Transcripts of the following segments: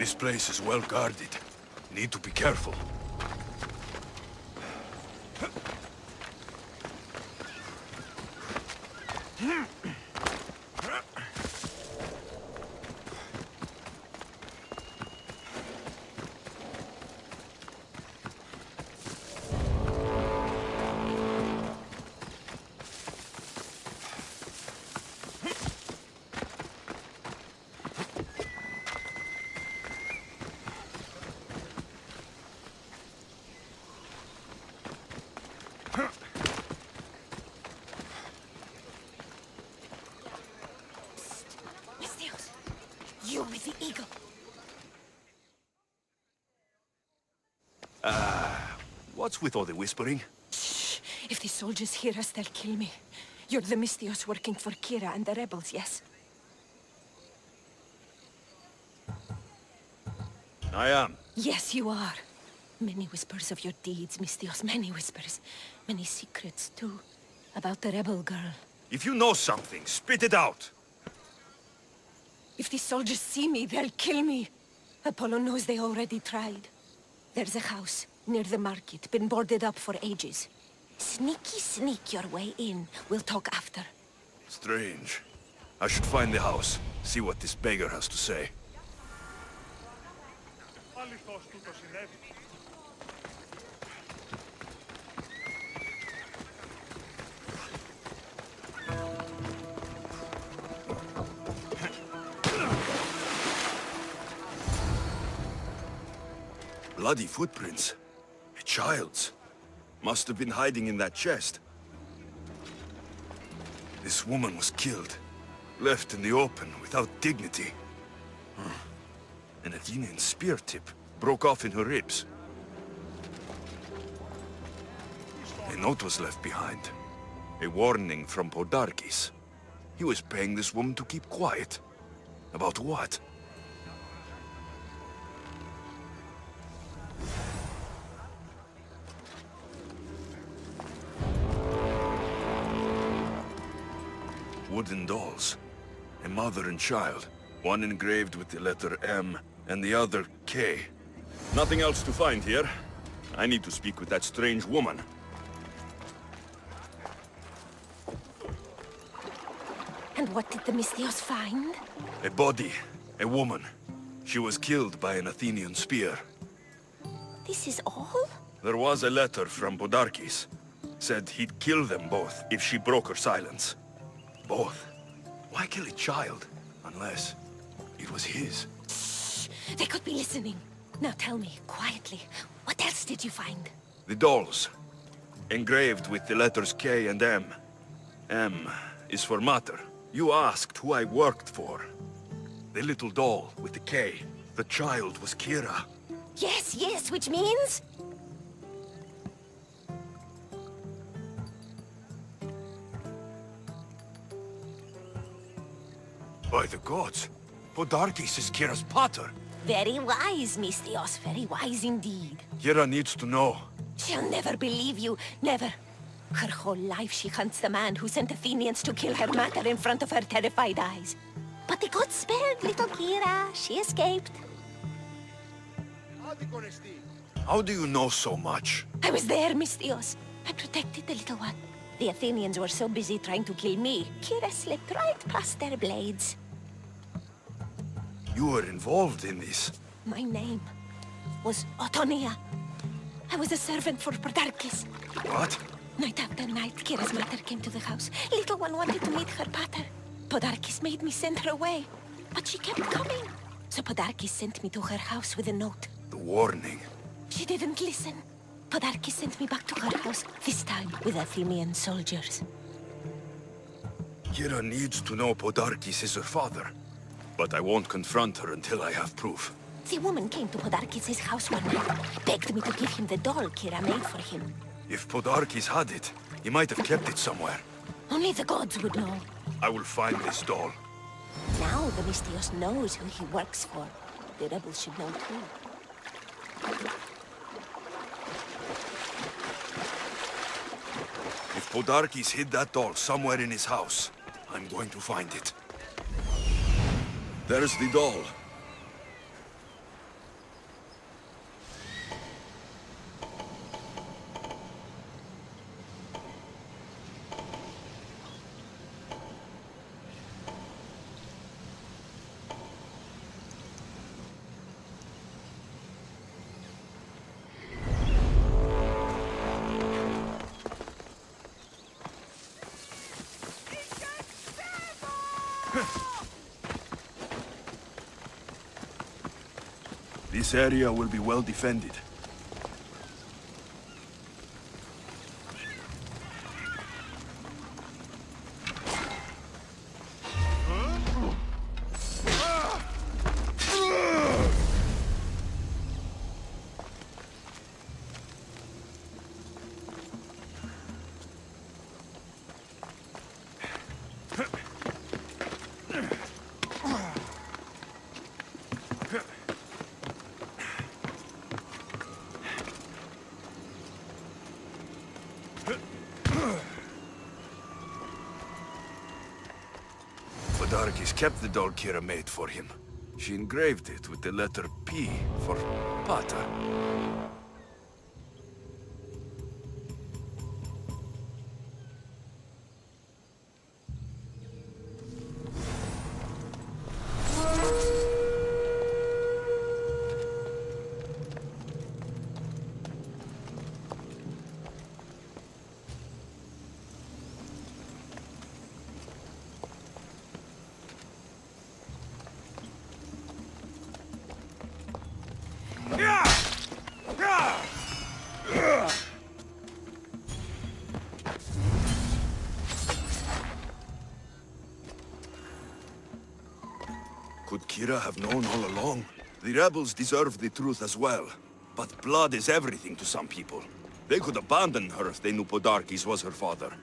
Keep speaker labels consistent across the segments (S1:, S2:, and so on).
S1: This place is well guarded. Need to be careful.
S2: You with the eagle.
S1: What's with all the whispering?
S2: Shh. If the soldiers hear us, they'll kill me. You're the Misthios working for Kira and the rebels, yes?
S1: I am.
S2: Yes, you are. Many whispers of your deeds, Misthios. Many whispers. Many secrets, too. About the rebel girl.
S1: If you know something, spit it out.
S2: If the soldiers see me, they'll kill me. Apollo knows they already tried. There's a house near the market, been boarded up for ages. Sneak your way in. We'll talk after.
S1: Strange. I should find the house, see what this beggar has to say. Bloody footprints. A child's. Must have been hiding in that chest. This woman was killed. Left in the open, without dignity. An Athenian spear tip broke off in her ribs. A note was left behind. A warning from Podarkis. He was paying this woman to keep quiet. About what? Wooden dolls. A mother and child. One engraved with the letter M, and the other K. Nothing else to find here. I need to speak with that strange woman.
S2: And what did the Misthios find?
S1: A body. A woman. She was killed by an Athenian spear.
S2: This is all?
S1: There was a letter from Podarkis. Said he'd kill them both if she broke her silence. Both. Why kill a child? Unless it was his.
S2: Shh! They could be listening. Now tell me, quietly, what else did you find?
S1: The dolls. Engraved with the letters K and M. M is for mater. You asked who I worked for. The little doll with the K. The child was Kira.
S2: Yes, which means?
S1: By the gods, Podarkis is Kira's pater.
S2: Very wise, Misthios, very wise indeed.
S1: Kira needs to know.
S2: She'll never believe you, never. Her whole life she hunts the man who sent Athenians to kill her mater in front of her terrified eyes. But the gods spared little Kira. She escaped.
S1: How do you know so much?
S2: I was there, Misthios. I protected the little one. The Athenians were so busy trying to kill me, Kira slipped right past their blades.
S1: You were involved in this.
S2: My name was Otonia. I was a servant for Podarkis.
S1: What?
S2: Night after night, Kira's mother came to the house. Little one wanted to meet her pater. Podarkis made me send her away, but she kept coming. So Podarkis sent me to her house with a note.
S1: The warning.
S2: She didn't listen. Podarkis sent me back to her house, this time with Athenian soldiers.
S1: Kira needs to know Podarkis is her father. But I won't confront her until I have proof.
S2: The woman came to Podarkis' house one night, begged me to give him the doll Kira made for him.
S1: If Podarkis had it, he might have kept it somewhere.
S2: Only the gods would know.
S1: I will find this doll.
S2: Now the Misthios knows who he works for. The rebels should know too.
S1: If Podarkis hid that doll somewhere in his house, I'm going to find it. There's the doll. This area will be well defended. Darkis kept the doll Kira made for him. She engraved it with the letter P for Pater. Could Kira have known all along? The rebels deserve the truth as well. But blood is everything to some people. They could abandon her if they knew Podarkes was her father.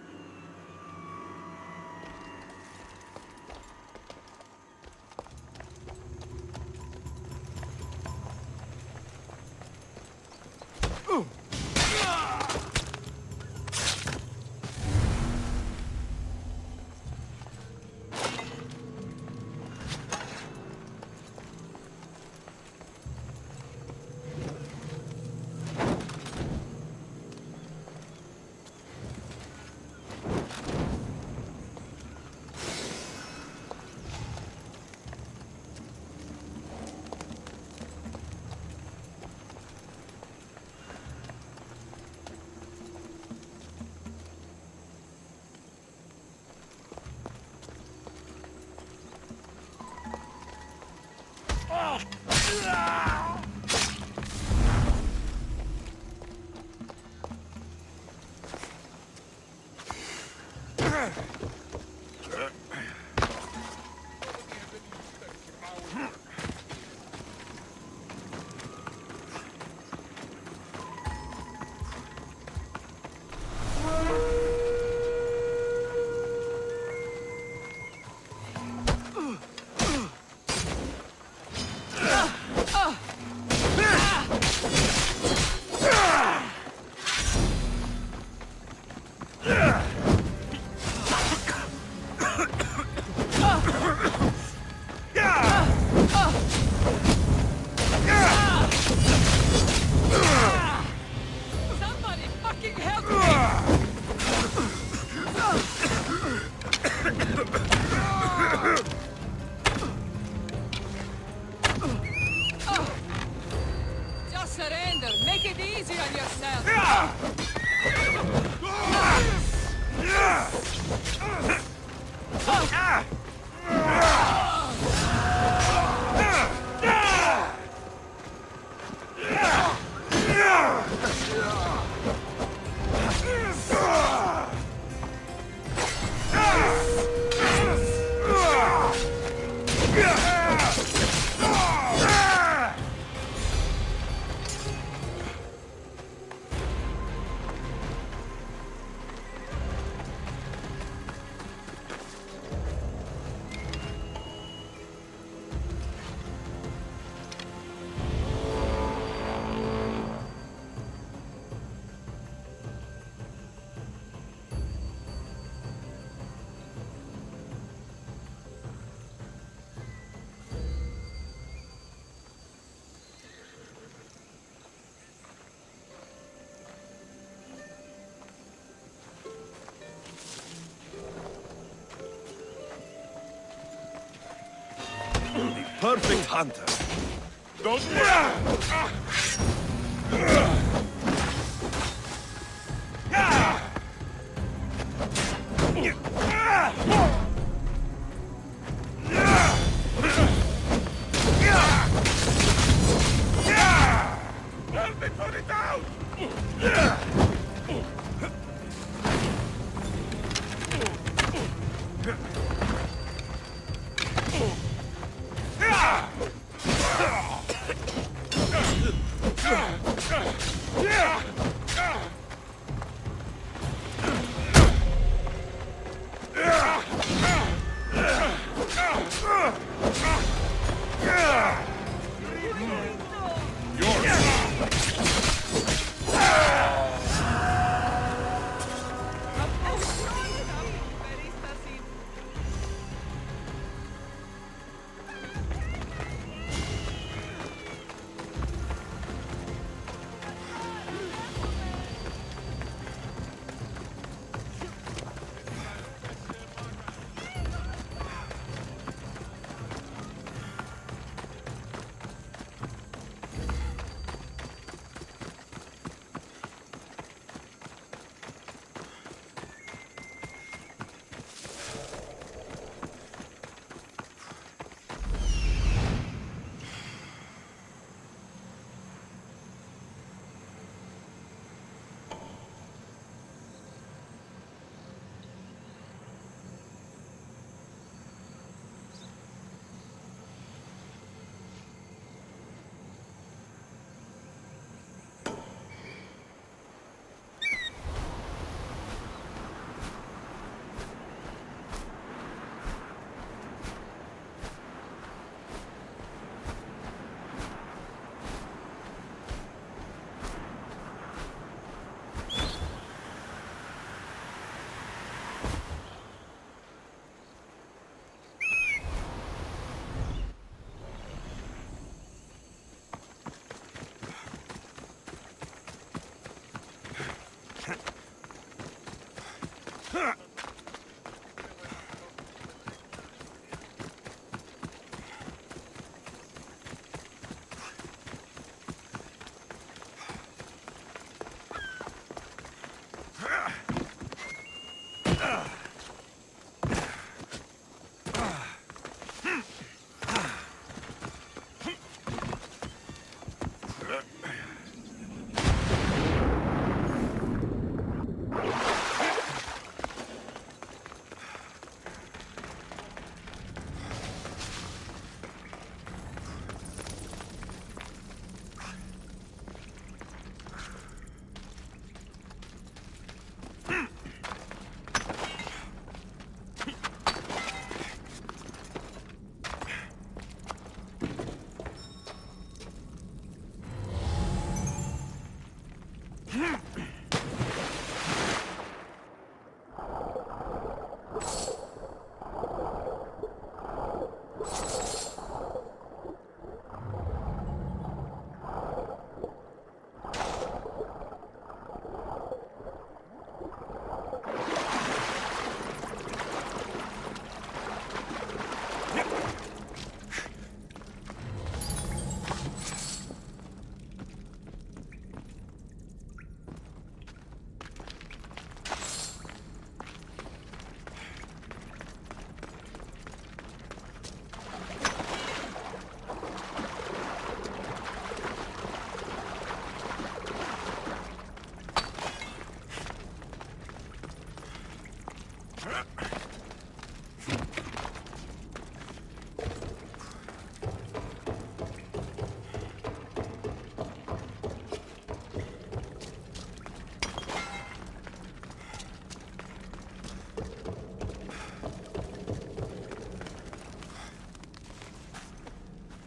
S1: Perfect hunter. Don't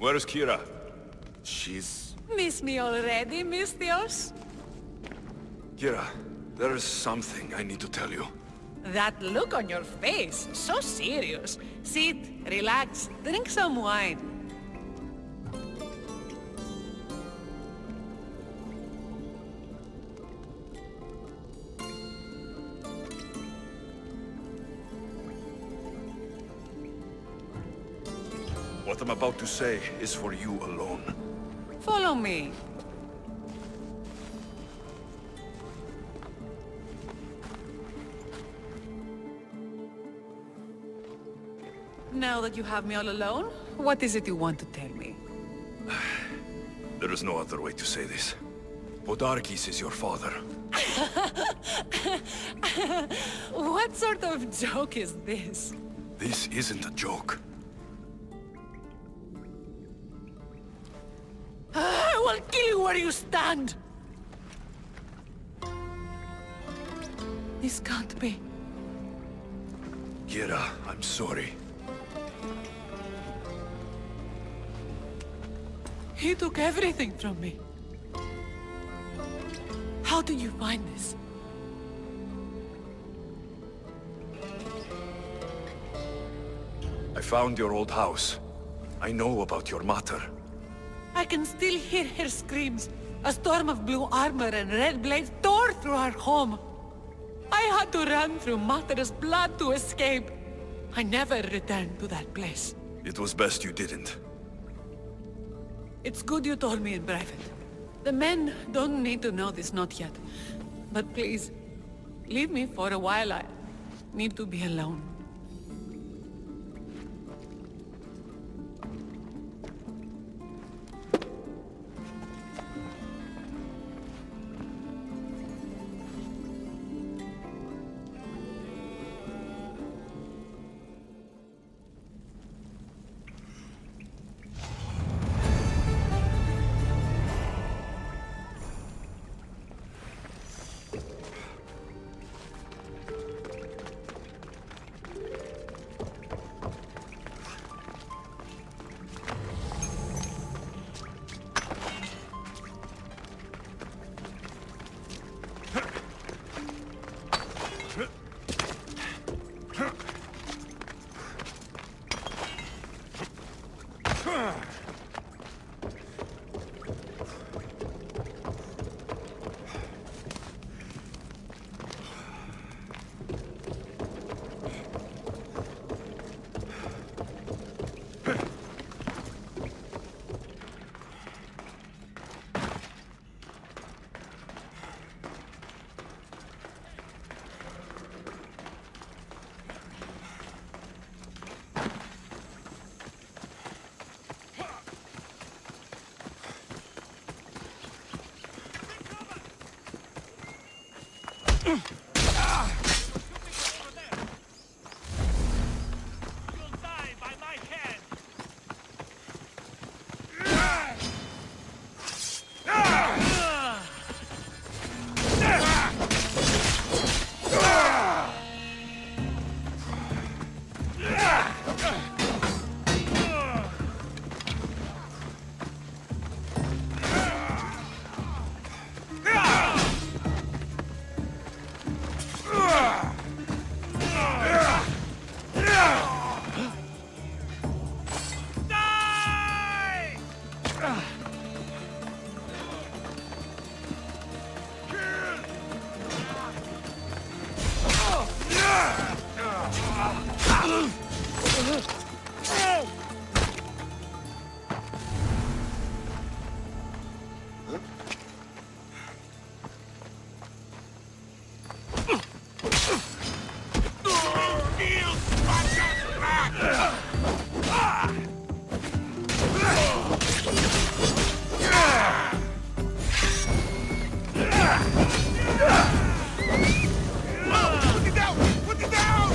S1: Where's Kira? She's...
S3: Miss me already, Mistios?
S1: Kira, there is something I need to tell you.
S3: That look on your face, so serious. Sit, relax, drink some wine.
S1: What I'm about to say is for you alone.
S3: Follow me. Now that you have me all alone, what is it you want to tell me?
S1: There is no other way to say this. Podarkis is your father.
S3: What sort of joke is this?
S1: This isn't a joke.
S3: I will kill you where you stand! This can't be.
S1: Kira, I'm sorry.
S3: He took everything from me. How did you find this?
S1: I found your old house. I know about your mater.
S3: I can still hear her screams. A storm of blue armor and red blades tore through our home. I had to run through Mater's blood to escape. I never returned to that place.
S1: It was best you didn't.
S3: It's good you told me in private. The men don't need to know this, not yet. But please, leave me for a while. I need to be alone.
S1: Put it down! Put it down!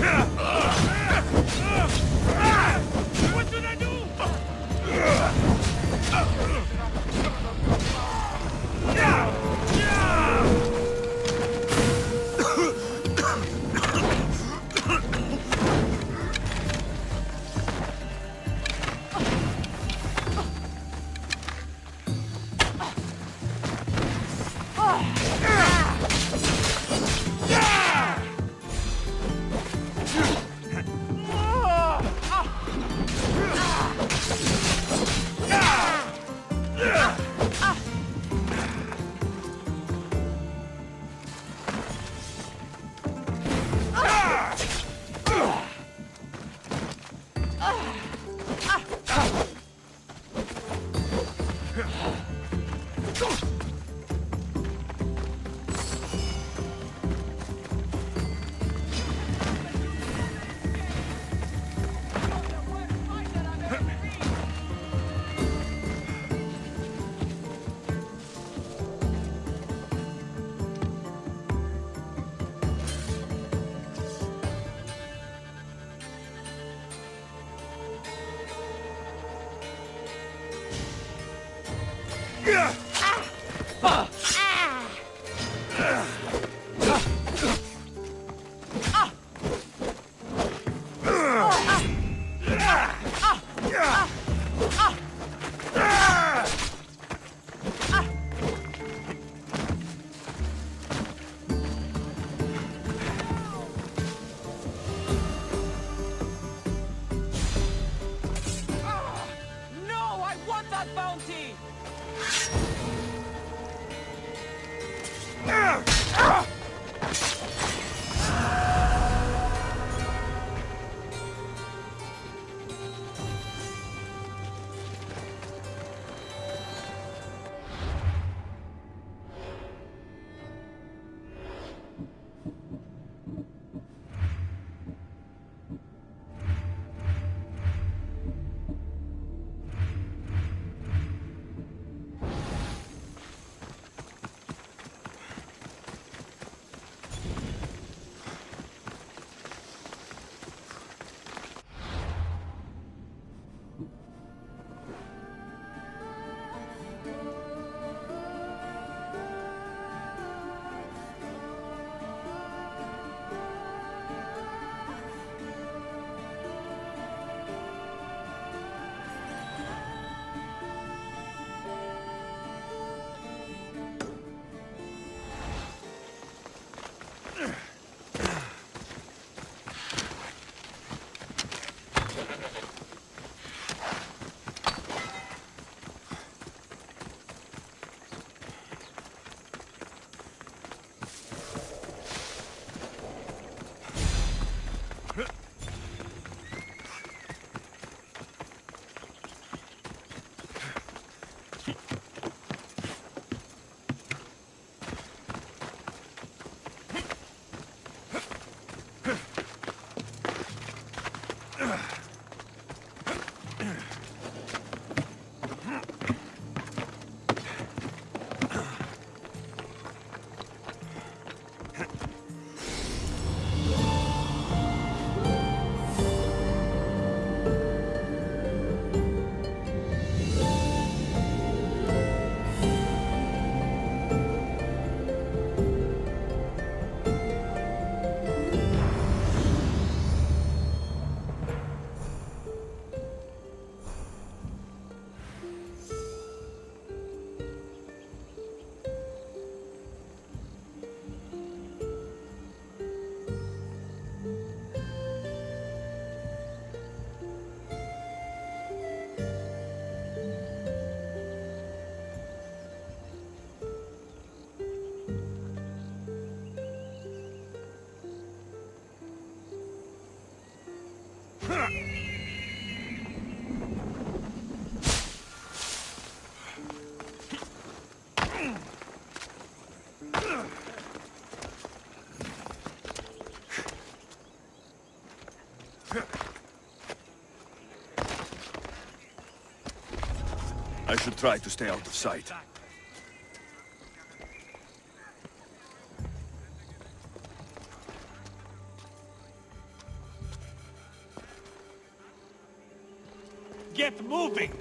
S1: should try to stay out of sight.
S4: Get moving!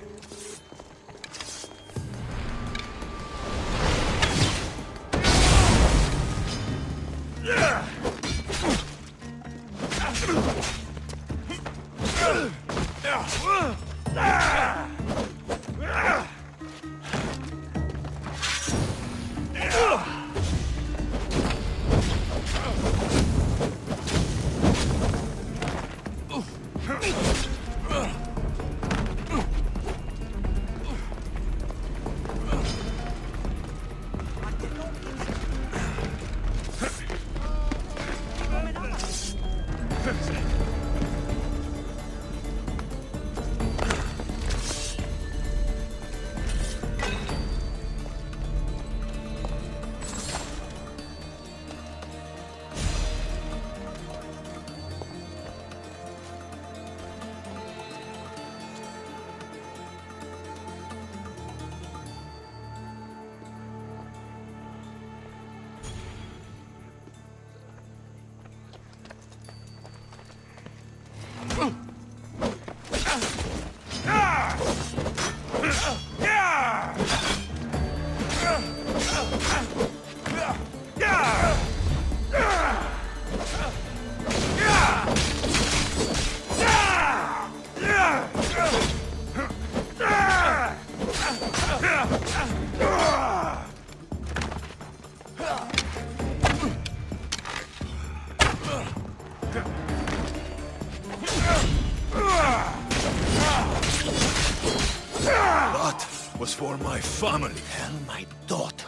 S1: Was for my family.
S4: Tell my daughter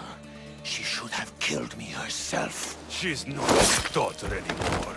S4: she should have killed me herself.
S1: She's not my daughter anymore.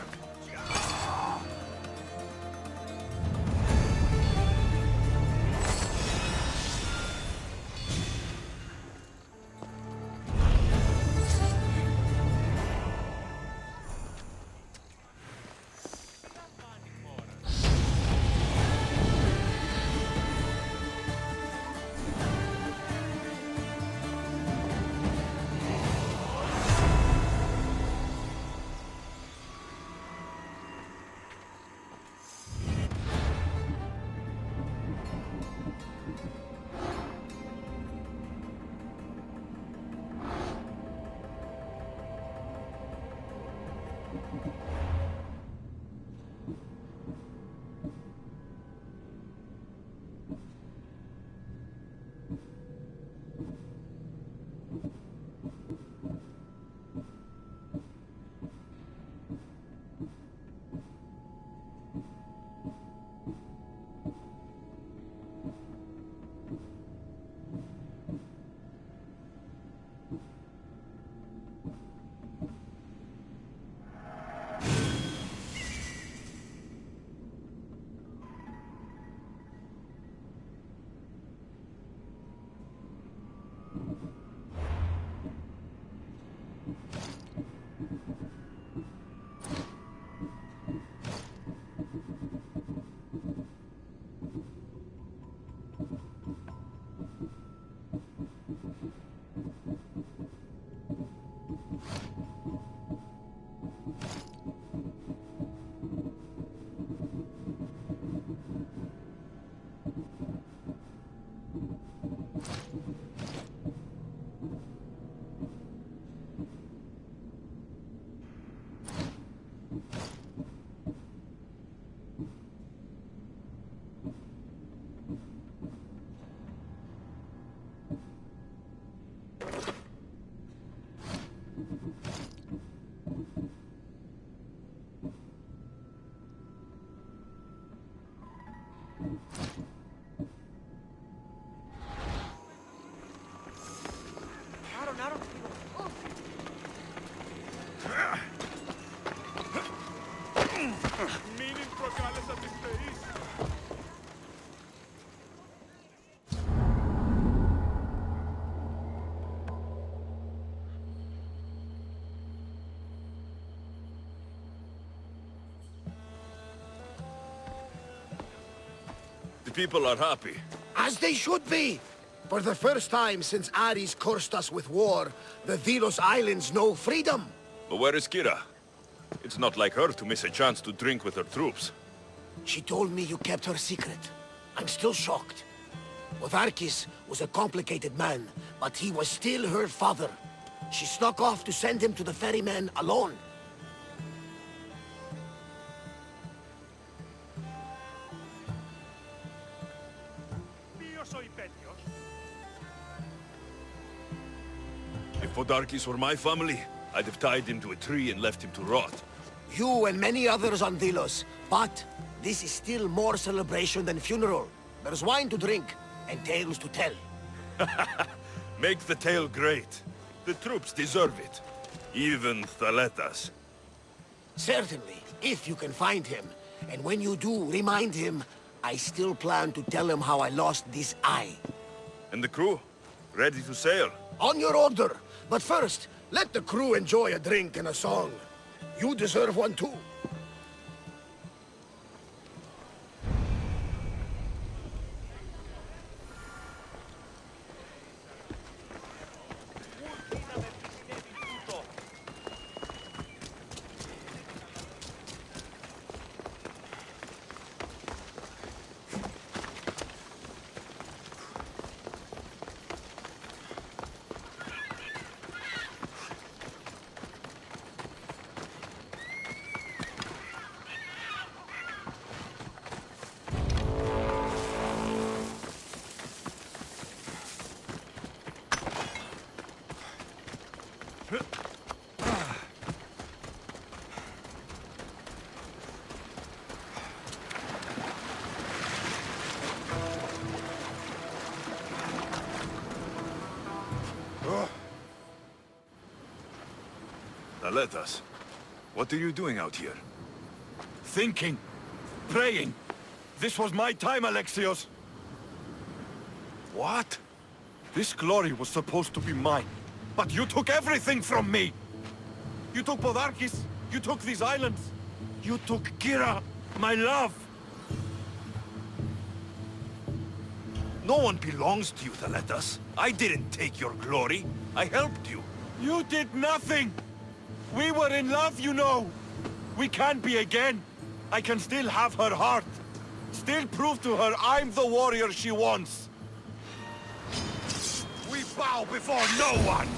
S1: The people are happy.
S4: As they should be!
S5: For the first time since Ares cursed us with war, the Delos Islands know freedom!
S1: But where is Kira? It's not like her to miss a chance to drink with her troops.
S5: She told me you kept her secret. I'm still shocked. Otharkis was a complicated man, but he was still her father. She snuck off to send him to the ferryman alone.
S1: If Odarkis were my family, I'd have tied him to a tree and left him to rot.
S5: You and many others on Delos, but this is still more celebration than funeral. There's wine to drink, and tales to tell.
S1: Make the tale great. The troops deserve it. Even Thaletas.
S5: Certainly, if you can find him. And when you do, remind him, I still plan to tell him how I lost this eye.
S1: And the crew? Ready to sail?
S5: On your order. But first, let the crew enjoy a drink and a song. You deserve one too.
S1: Thaletas, what are you doing out here?
S6: Thinking. Praying. This was my time, Alexios.
S1: What?
S6: This glory was supposed to be mine. But you took everything from me! You took Podarkis. You took these islands. You took Kira, my love.
S1: No one belongs to you, Thaletas. I didn't take your glory. I helped you.
S6: You did nothing! We were in love, you know! We can be again. I can still have her heart. Still prove to her I'm the warrior she wants. We bow before no one!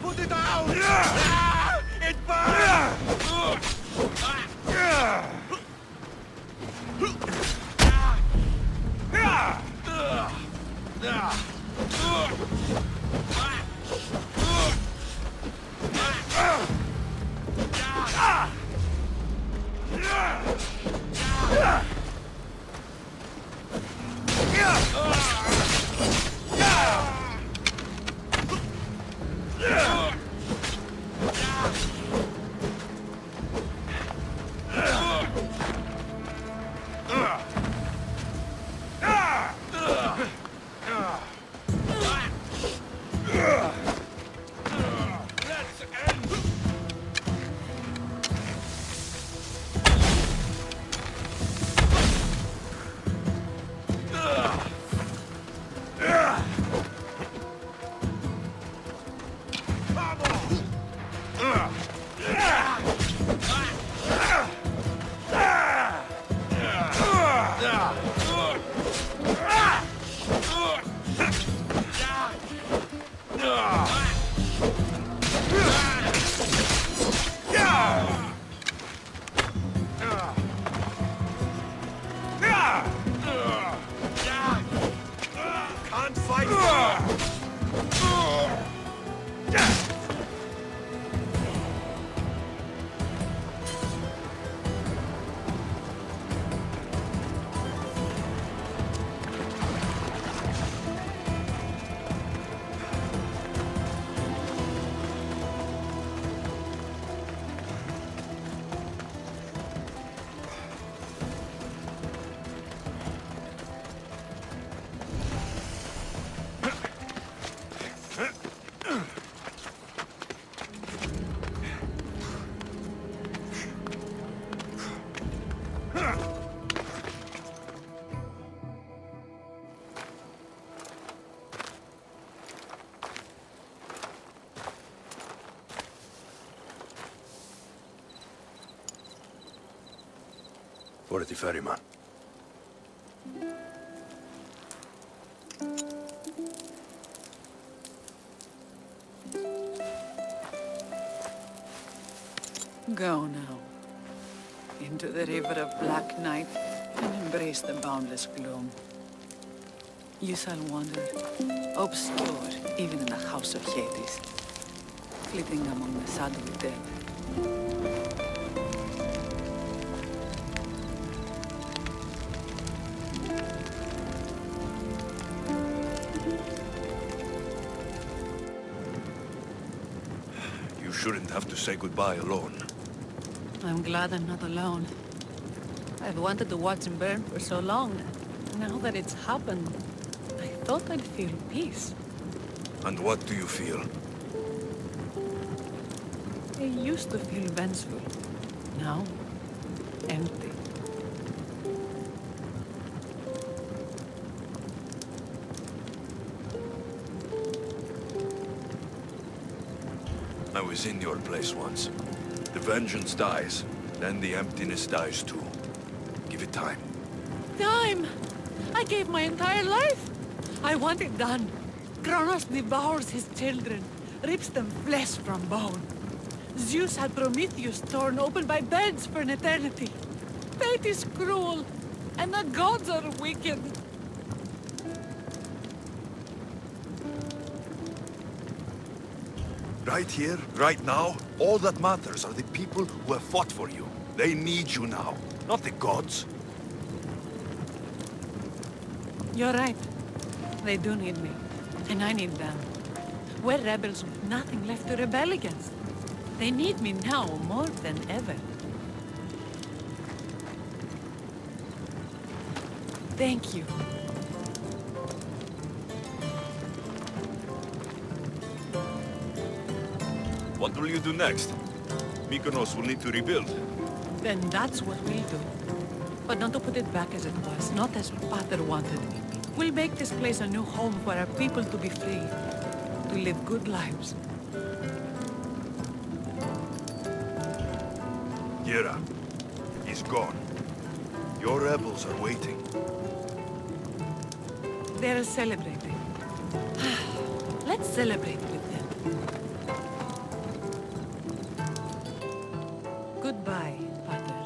S6: Put it out! It burns! Can't fight!
S1: For the ferryman.
S3: Go now. Into the river of black night and embrace the boundless gloom. You shall wander, obscure even in the house of Hades, flitting among the sadly dead.
S1: You shouldn't have to say goodbye alone.
S3: I'm glad I'm not alone. I've wanted to watch him burn for so long. Now that it's happened, I thought I'd feel peace.
S1: And what do you feel?
S3: I used to feel vengeful. Now, empty.
S1: I was in your place once. The vengeance dies, then the emptiness dies too. Give it time.
S3: Time! I gave my entire life! I want it done. Kronos devours his children, rips them flesh from bone. Zeus had Prometheus torn open by birds for an eternity. Fate is cruel, and the gods are wicked.
S1: Right here, right now, all that matters are the people who have fought for you. They need you now, not the gods.
S3: You're right. They do need me, and I need them. We're rebels with nothing left to rebel against. They need me now more than ever. Thank you.
S1: What will you do next? Mykonos will need to rebuild.
S3: Then that's what we'll do. But not to put it back as it was, not as Father wanted. We'll make this place a new home for our people to be free, to live good lives.
S1: Yera, he's gone. Your rebels are waiting.
S3: They're celebrating. Let's celebrate with them. Goodbye, Father.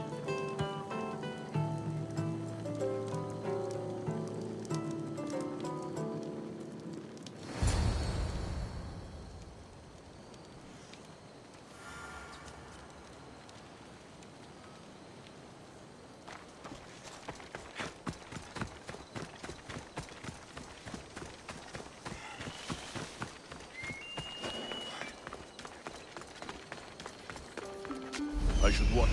S1: I should what?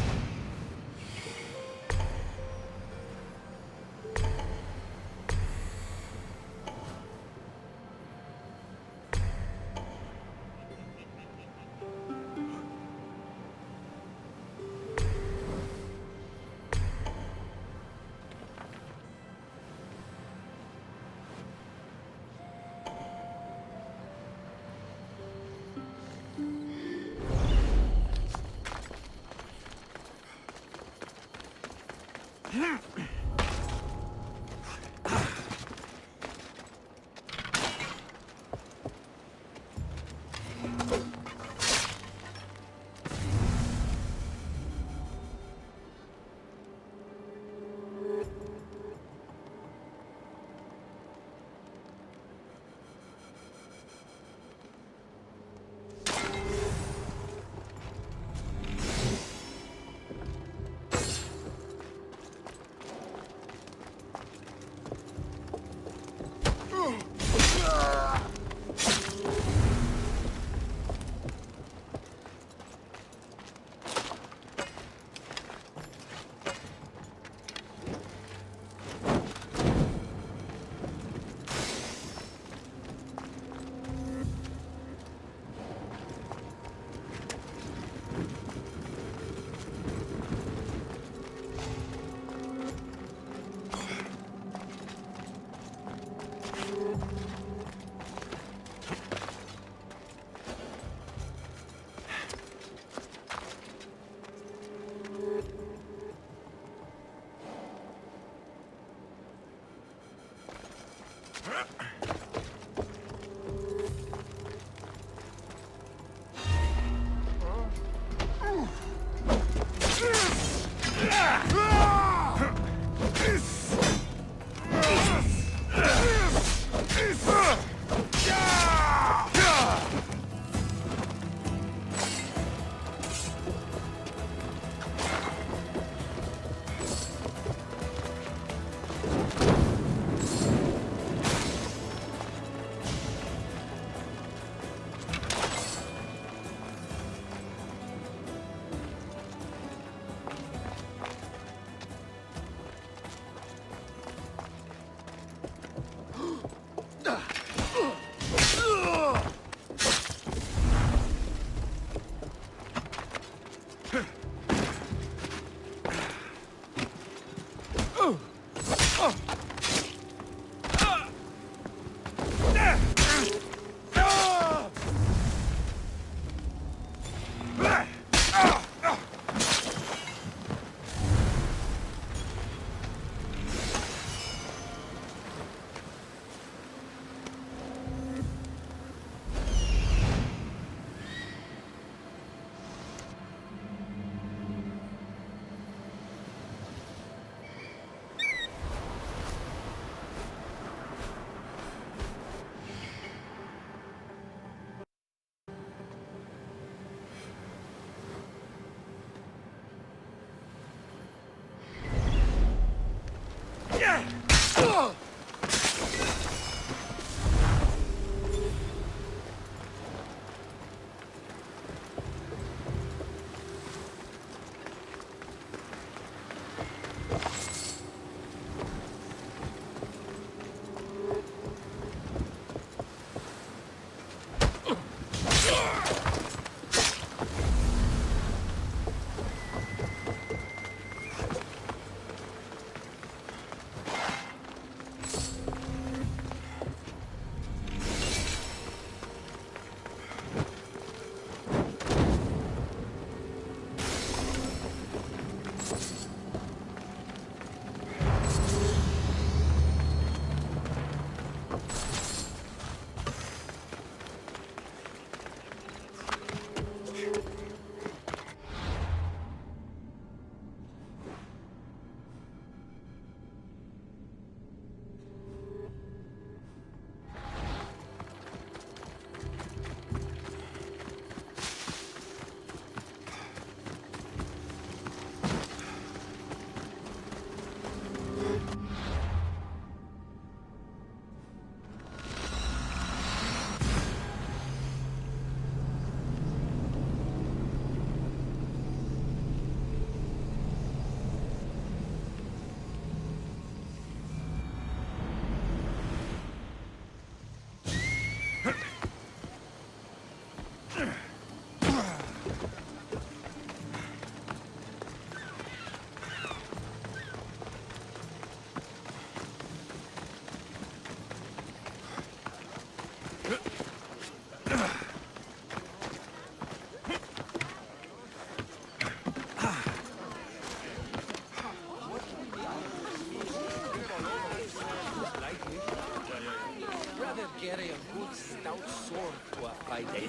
S5: stout sword to a Friday.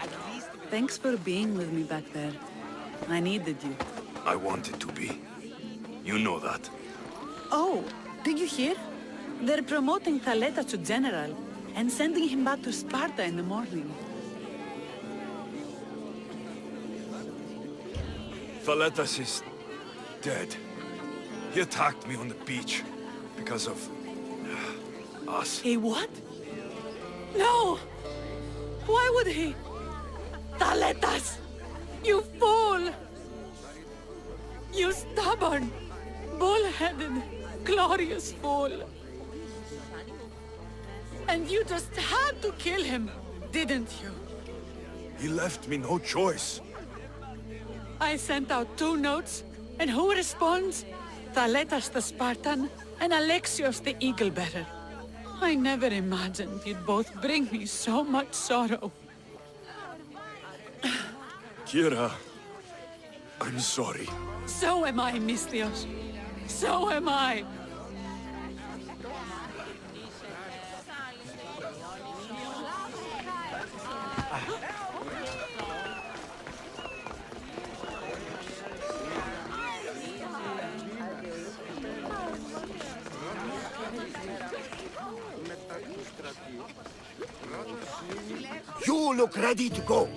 S5: At least...
S3: Thanks for being with me back there. I needed you.
S1: I wanted to be. You know that.
S3: Oh, did you hear? They're promoting Thaleta to general and sending him back to Sparta in the morning.
S1: Thaletas is dead. He attacked me on the beach because of us.
S3: He what? No! Why would he? Thaletas! You fool! You stubborn, bull-headed, glorious fool! And you just had to kill him, didn't you?
S1: He left me no choice.
S3: I sent out 2 notes, and who responds? Thaletas the Spartan, and Alexios the Eagle-Bearer. I never imagined you'd both bring me so much sorrow.
S1: Kira, I'm sorry.
S3: So am I, Misthios. So am I.
S5: You look ready to go.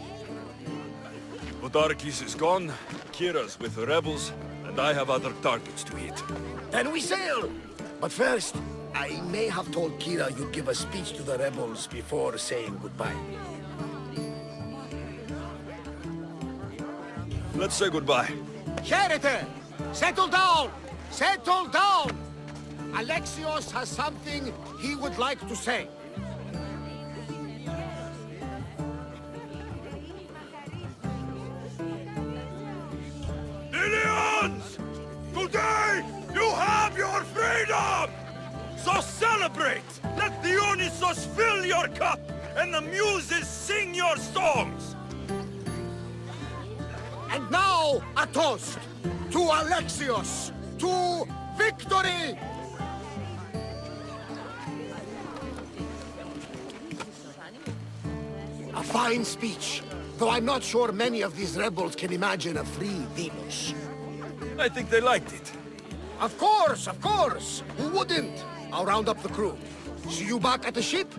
S1: Odarkis is gone, Kira's with the rebels, and I have other targets to hit.
S5: Then we sail! But first, I may have told Kira you'd give a speech to the rebels before saying goodbye.
S1: Let's say goodbye.
S5: Charity! Settle down! Settle down! Alexios has something he would like to say.
S1: Ilians! Today, you have your freedom! So celebrate! Let Dionysos fill your cup, and the muses sing your songs!
S5: And now, a toast to Alexios, to victory! A fine speech, though I'm not sure many of these rebels can imagine a free Venus.
S1: I think they liked it.
S5: Of course, of course! Who wouldn't? I'll round up the crew. See you back at the ship?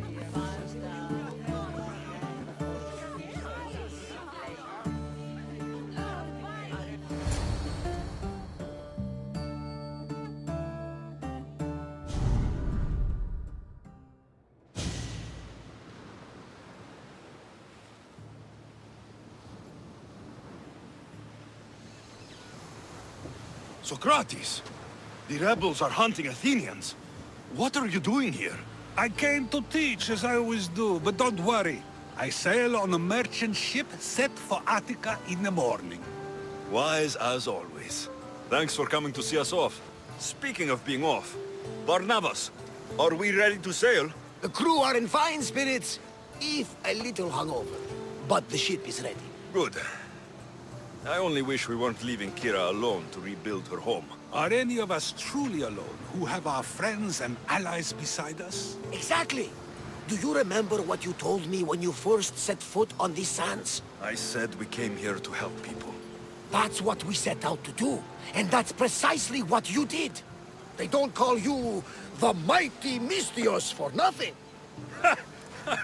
S1: Socrates! The rebels are hunting Athenians. What are you doing here?
S7: I came to teach, as I always do, but don't worry. I sail on a merchant ship set for Attica in the morning.
S1: Wise as always. Thanks for coming to see us off. Speaking of being off, Barnabas, are we ready to sail?
S5: The crew are in fine spirits, if a little hungover. But the ship is ready.
S1: Good. I only wish we weren't leaving Kira alone to rebuild her home.
S7: Are any of us truly alone, who have our friends and allies beside us?
S5: Exactly! Do you remember what you told me when you first set foot on these sands?
S1: I said we came here to help people.
S5: That's what we set out to do. And that's precisely what you did. They don't call you the mighty Misthios for nothing.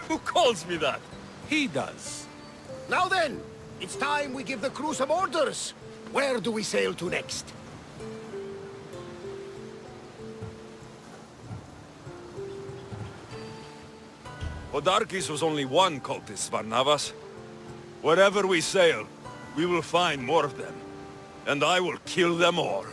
S1: Who calls me that?
S7: He does.
S5: Now then, it's time we give the crew some orders. Where do we sail to next?
S1: Odarkis was only one cultist, Barnabas. Wherever we sail, we will find more of them. And I will kill them all.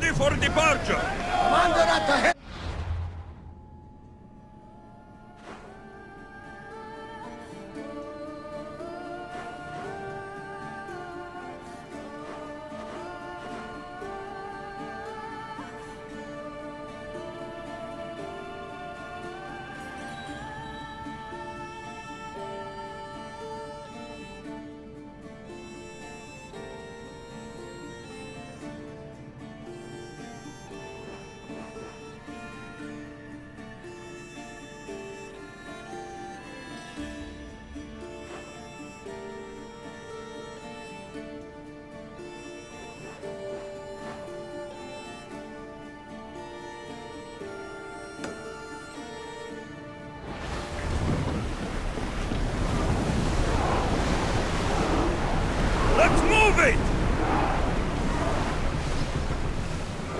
S1: Ready for departure!
S5: Commander at the head!
S1: Let's move it!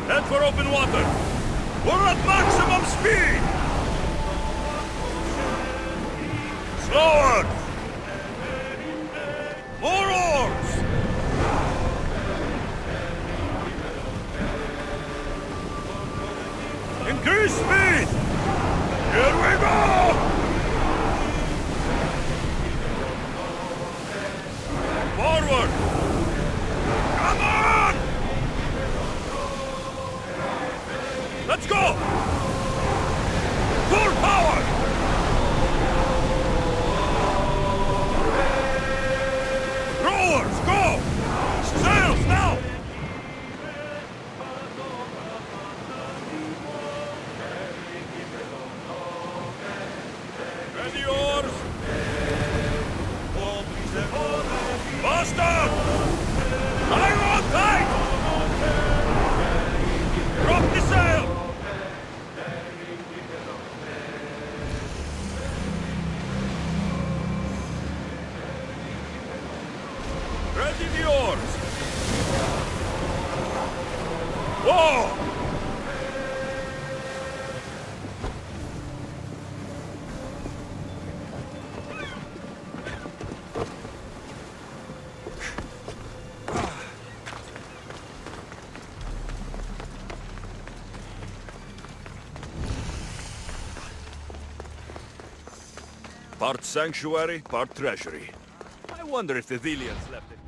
S1: Head for open water. We're at maximum speed! Slower! More oars! Increase speed! Here we go! Forward! Come on! Let's go! Full power! Rowers, go! Sails now! Ready oars! Faster! Iron on tight! Drop the sail! Ready the oars! Whoa! Part sanctuary, part treasury. I wonder if the Thelians left it.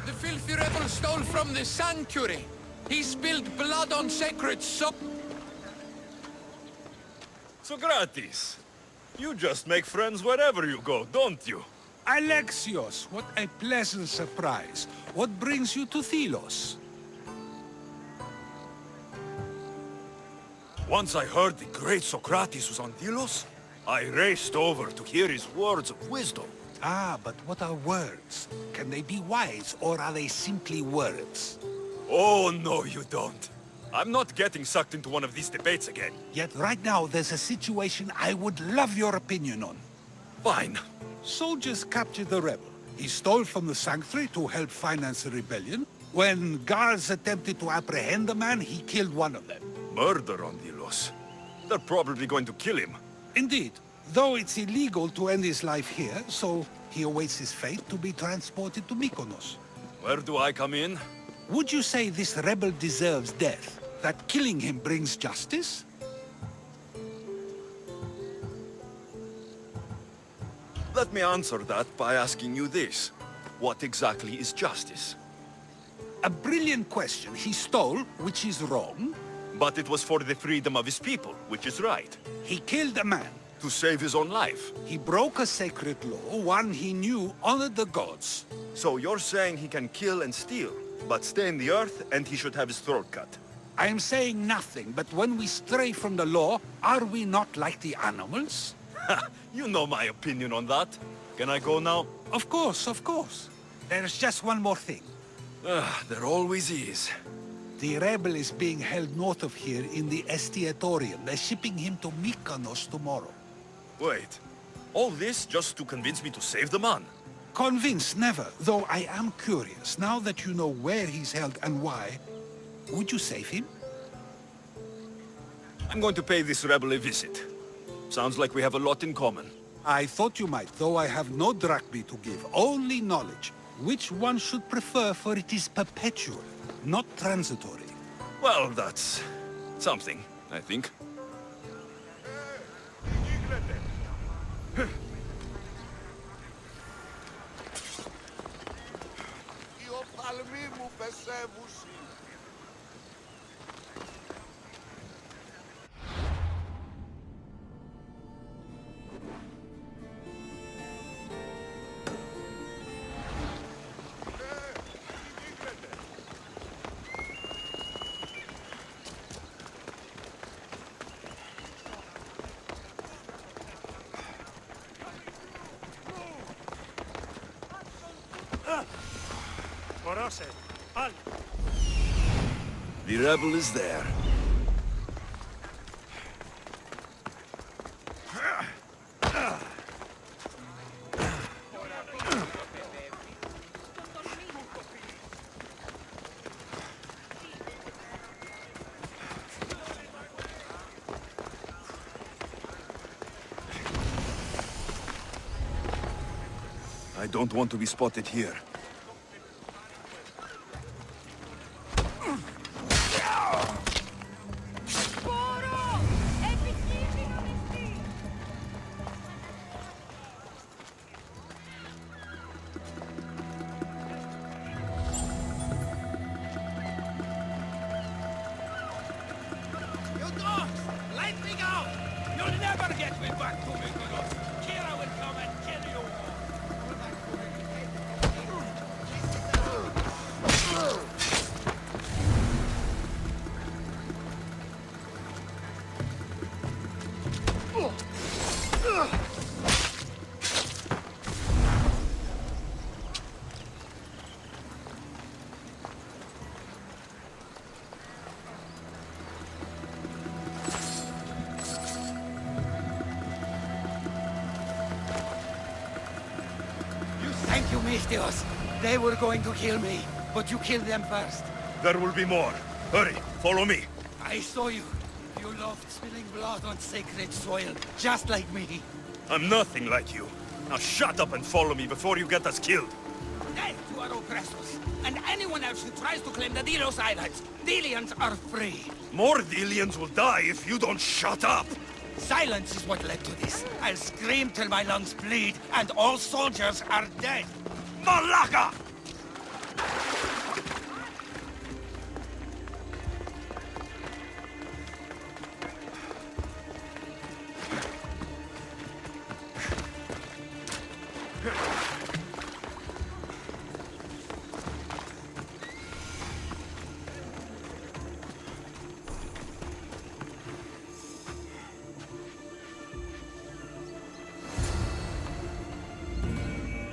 S8: The filthy rebel stole from the sanctuary. He spilled blood on sacred soap.
S1: Socrates, you just make friends wherever you go, don't you?
S7: Alexios, what a pleasant surprise. What brings you to Thelos?
S1: Once I heard the great Socrates was on Delos, I raced over to hear his words of wisdom.
S7: Ah, but what are words? Can they be wise, or are they simply words?
S1: Oh, no, you don't. I'm not getting sucked into one of these debates again.
S7: Yet right now there's a situation I would love your opinion on.
S1: Fine.
S7: Soldiers captured the rebel. He stole from the sanctuary to help finance the rebellion. When guards attempted to apprehend the man, he killed one of them.
S1: Murder on Delos. They're probably going to kill him.
S7: Indeed, though it's illegal to end his life here, so he awaits his fate to be transported to Mykonos.
S1: Where do I come in?
S7: Would you say this rebel deserves death? That killing him brings justice?
S1: Let me answer that by asking you this. What exactly is justice?
S7: A brilliant question. He stole, which is wrong.
S1: But it was for the freedom of his people, which is right.
S7: He killed a man.
S1: To save his own life.
S7: He broke a sacred law, one he knew honored the gods.
S1: So you're saying he can kill and steal? but stay in the earth and he should have his throat cut.
S7: I am saying nothing, but when we stray from the law, are we not like the animals?
S1: You know my opinion on that. Can I go now?
S7: Of course, of course. There's just one more thing.
S1: There always is.
S7: The rebel is being held north of here in the Estiatorium. They're shipping him to Mykonos tomorrow.
S1: Wait. All this just to convince me to save the man?
S7: Convinced, never. Though I am curious. Now that you know where he's held and why, would you save him?
S1: I'm going to pay this rebel a visit. Sounds like we have a lot in common.
S7: I thought you might, though I have no drachmi to give, only knowledge. Which one should prefer, for it is perpetual, not transitory.
S1: Well, that's something, I think. The rebel is there. I don't want to be spotted here.
S4: Thank you, Mistios. They were going to kill me, but you killed them first.
S1: There will be more. Hurry, follow me.
S4: I saw you. You loved spilling blood on sacred soil, just like me.
S1: I'm nothing like you. Now shut up and follow me before you get us killed.
S4: Death to our oppressors, and anyone else who tries to claim the Delos Islands. Delians are free.
S1: More Delians will die if you don't shut up.
S4: Silence is what led to this. I'll scream till my lungs bleed, and all soldiers are dead.
S1: Malaka!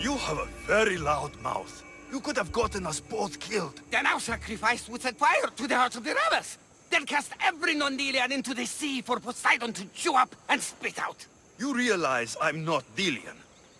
S1: You have a very loud mouth. You could have gotten us both killed.
S4: Then our sacrifice would set fire to the hearts of the rebels. Then cast every non-Delian into the sea for Poseidon to chew up and spit out.
S1: You realize I'm not Delian.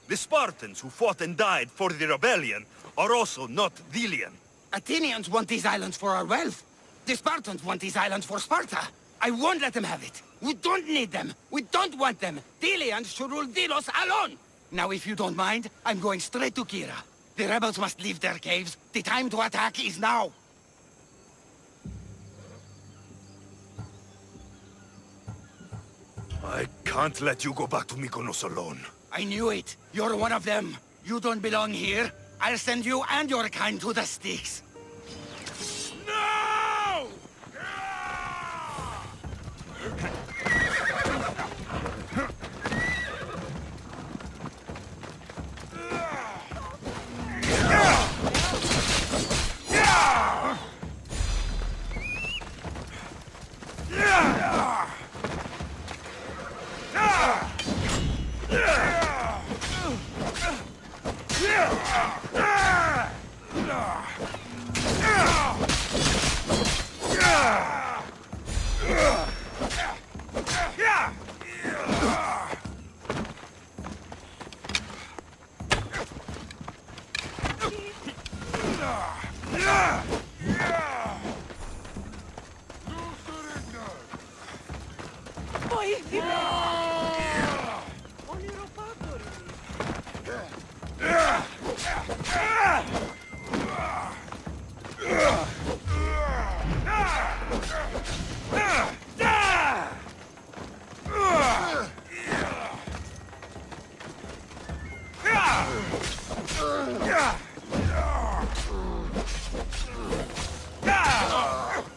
S1: The Spartans who fought and died for the rebellion are also not Delian.
S4: Athenians want these islands for our wealth. The Spartans want these islands for Sparta. I won't let them have it. We don't need them. We don't want them. Delians should rule Delos alone. Now, if you don't mind, I'm going straight to Kira. The rebels must leave their caves. The time to attack is now.
S1: I can't let you go back to Mykonos alone.
S4: I knew it. You're one of them. You don't belong here. I'll send you and your kind to the Styx.
S1: No!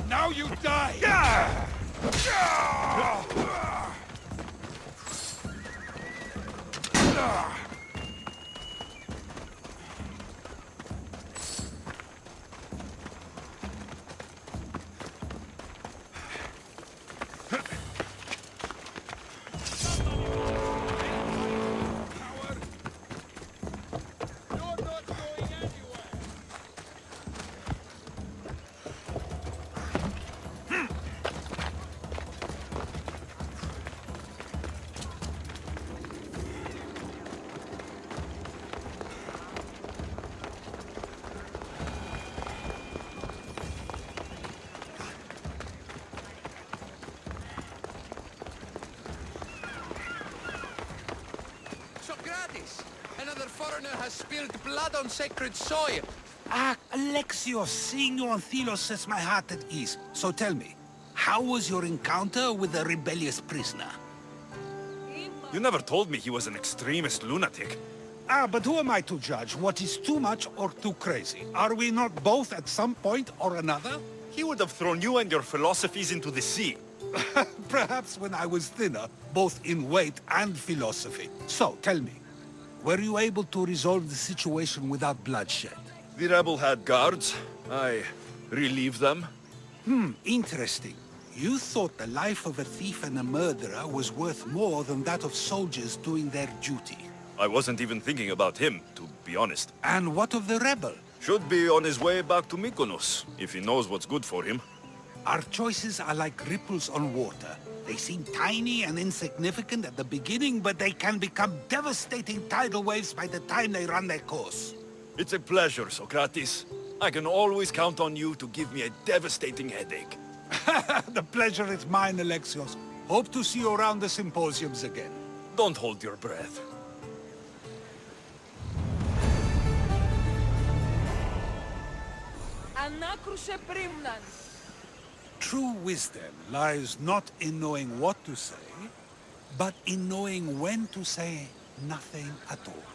S7: Now you die!
S8: Another foreigner has spilled blood on sacred soil.
S7: Ah, Alexios, seeing you on Thelos sets my heart at ease. So tell me, how was your encounter with the rebellious prisoner?
S1: You never told me he was an extremist lunatic.
S7: Ah, but who am I to judge what is too much or too crazy? Are we not both at some point or another?
S1: He would have thrown you and your philosophies into the sea.
S7: Perhaps when I was thinner, both in weight and philosophy. So, tell me, were you able to resolve the situation without bloodshed?
S1: The rebel had guards. I relieved them.
S7: Interesting. You thought the life of a thief and a murderer was worth more than that of soldiers doing their duty.
S1: I wasn't even thinking about him, to be honest.
S7: And what of the rebel?
S1: Should be on his way back to Mykonos, if he knows what's good for him.
S7: Our choices are like ripples on water. They seem tiny and insignificant at the beginning, but they can become devastating tidal waves by the time they run their course.
S1: It's a pleasure, Socrates. I can always count on you to give me a devastating headache.
S7: The pleasure is mine, Alexios. Hope to see you around the symposiums again.
S1: Don't hold your breath.
S7: True wisdom lies not in knowing what to say, but in knowing when to say nothing at all.